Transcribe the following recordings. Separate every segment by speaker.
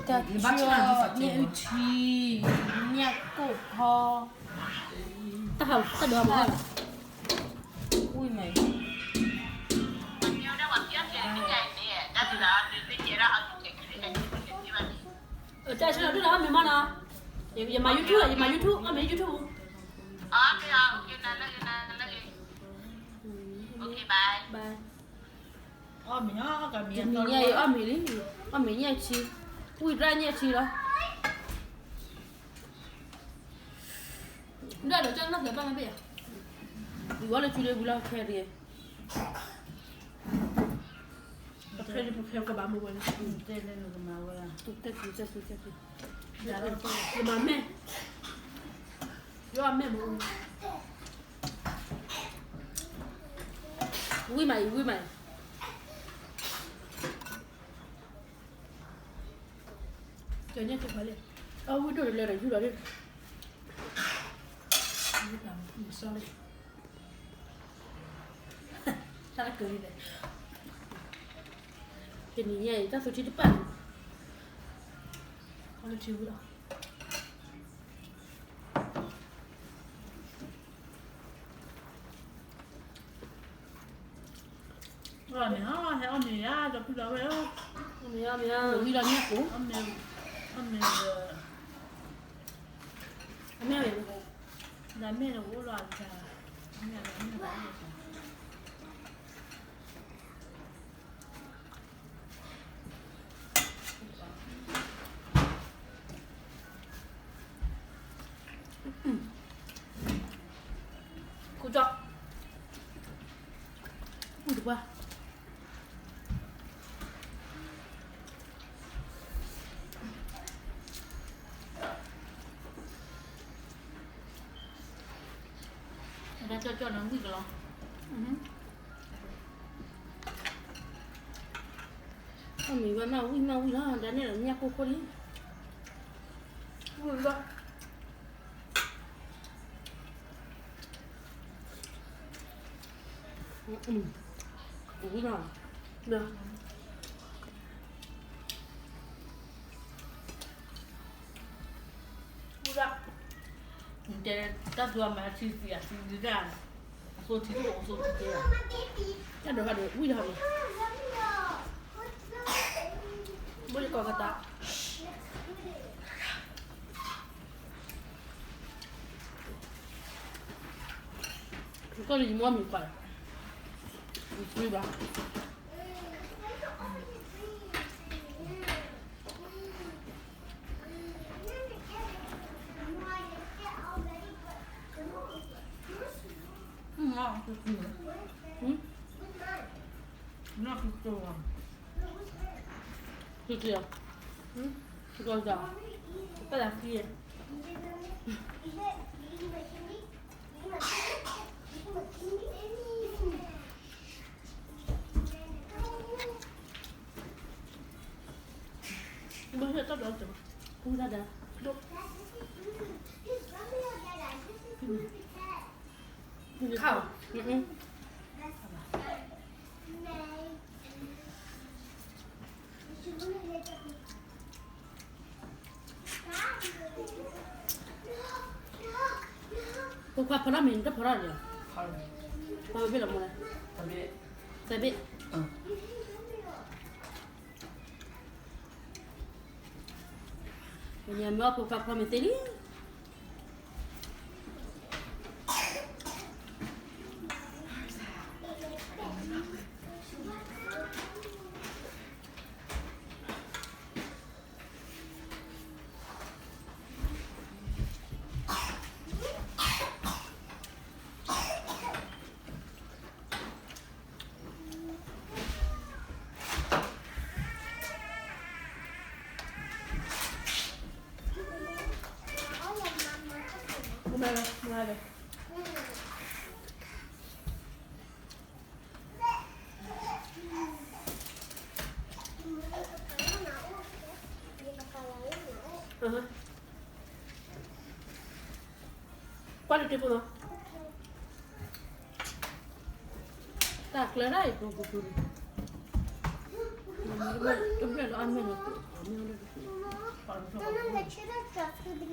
Speaker 1: ta chi nhạc cổ ho ta học ta được mà ui mày ở đây sẽ là đứa nào mình mang à giờ mà YouTube à mày YouTube
Speaker 2: Okay, bye.
Speaker 1: bye
Speaker 3: mình nó cả
Speaker 1: mình nhảy mình nhảy chi ui ra nhảy chi đó đây là cho nó cái băng bây giờ gọi là chủ đề bulan khair ya
Speaker 3: Khair khair ka ba mo wala tên lên là mà wala
Speaker 1: Tutek mà mẹ yo mẹ mo ui mày
Speaker 3: cho nhá cái phải lên
Speaker 1: ui đồ lên rồi đi
Speaker 3: sorry
Speaker 1: sao lại cười vậy cái này nhảy ta phải đi depan
Speaker 3: kalau chiu đó rồi mình nó theo ông gì á cho cứ đó vậy á
Speaker 1: mẹ ui là nhảy cũ
Speaker 3: ông này
Speaker 1: mẹ vậy
Speaker 3: là mẹ là của loài trà mẹ là loài trà
Speaker 1: cô cho ui được qua
Speaker 3: người ta cho nó gì cả lo
Speaker 1: mình vẫn mau nó đã nên là nha cô đi ui đó ui rồi được ui đó
Speaker 3: Jadi tak dua macam dia sendirian. So tidur.
Speaker 1: ada ui rồi boleh kau kata kau ni mua mì quay mì ba
Speaker 3: Ngon cực kỳ. Nó cực kỳ.
Speaker 1: Cực kỳ à? Rồi giờ cái là kia bây giờ tao đỡ rồi không ra được đúng khảo cô qua phở mình rất phở rồi cô biết làm gì tại biết nhà mẹ cô qua phở mình tê đi đây qual é o tempo não? Tá, claro aí, pro futuro. Eu vou ăn mình
Speaker 3: Pardon,
Speaker 2: Mamma, men c'è da gioco di...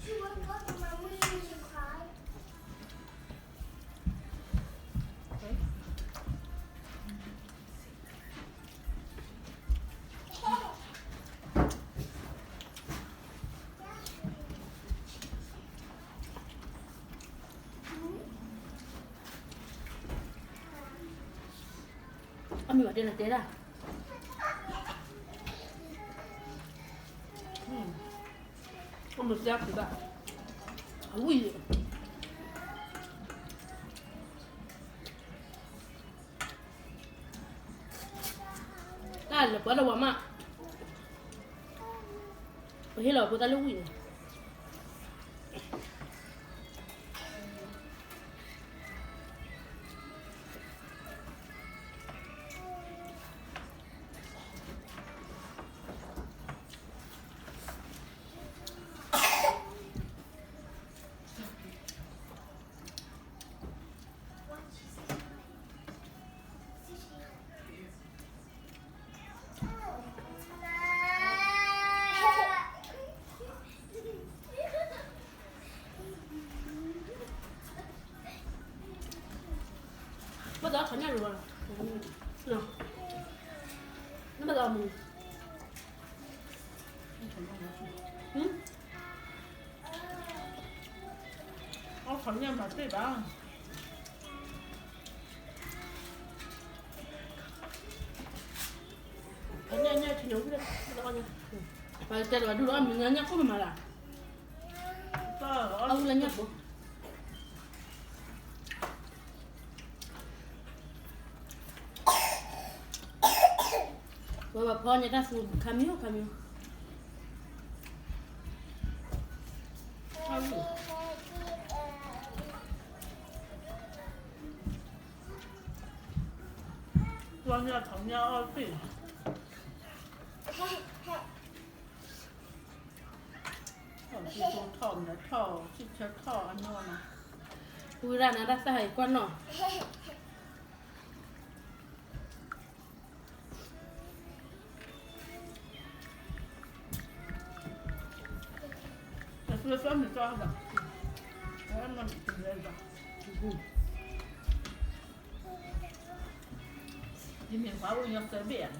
Speaker 2: She woke up and my mom used to cry.
Speaker 1: Ông mình bảo đây là thế à? Ông được dẹp thì bạn. Ui. Là quá đâu mà. Bây giờ cô ta lúc gì? Bắt đầu thằng nhà rồi. Nào. Nó bắt đầu mình.
Speaker 3: Thằng nhà mà thế đó.
Speaker 1: Nha thì nấu cái đấy. Đó nha. Và cái là đồ ăn mình nhắc có mà là. Ông là nhắc bố. Baba pone ta fu caminho.
Speaker 3: Con nhà thằng nhà ở phía. Chị xuống thỏm là thỏ, chị chơi thỏ ăn ngon à.
Speaker 1: Ui ra nó đã sai quan nọ.
Speaker 3: Tôi sẽ mình cho vào. Em mình tìm lên vào. Đi miền Hóa ui nhau tới biển.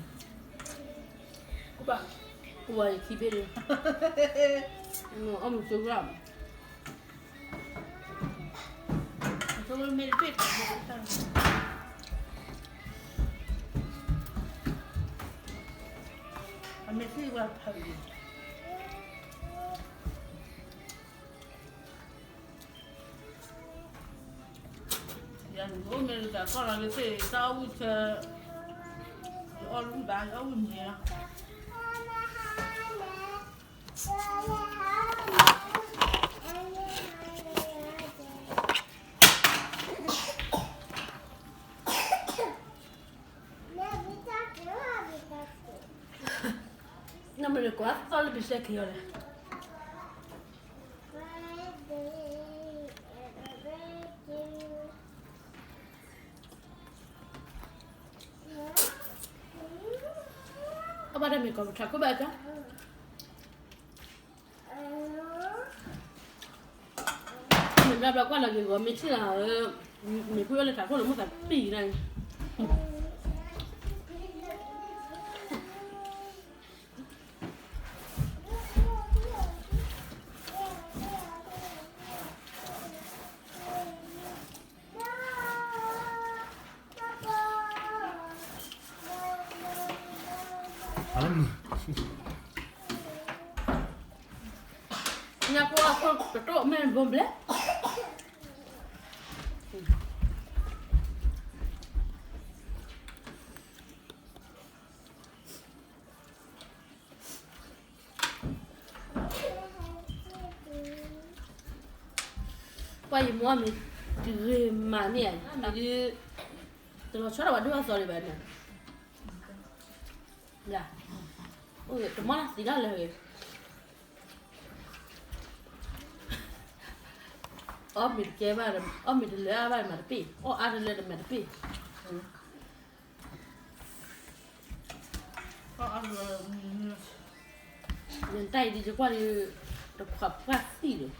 Speaker 1: Cô bạn. Ui khi biết đi. Ông một số làm.
Speaker 3: Tôi mới biết biết. Anh mới thi qua thầy. Bố mình cả con là cái gì tao chờ con lúc bán ấu gì à?
Speaker 1: Non me lo qua, fallo per sé che io le. Apa dah mikir cakap kau baca? Mình ra đâu có là gì gọi mình chỉ là mình cứ lên thảo có là một cái bì này. Nhà qua con cái chỗ mình gồm đấy. Quay mua mình từ mà nè, mình đi từ nó cho nó bắt được rồi vậy nè. Dạ. Ôi, tụi nó gì đó là mình kêu bà mình lấy bà mà đi, ăn lên mà đi.
Speaker 3: Có ăn
Speaker 1: 人带的就挂的都快快死了。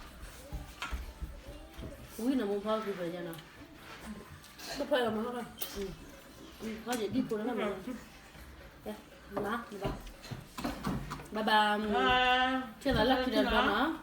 Speaker 1: 为什么跑去别家呢？
Speaker 3: 都快了吗？
Speaker 1: 跑去地铺了干嘛？哎，妈，你吧，拜拜。
Speaker 3: 啊，
Speaker 1: 现在来去了干嘛？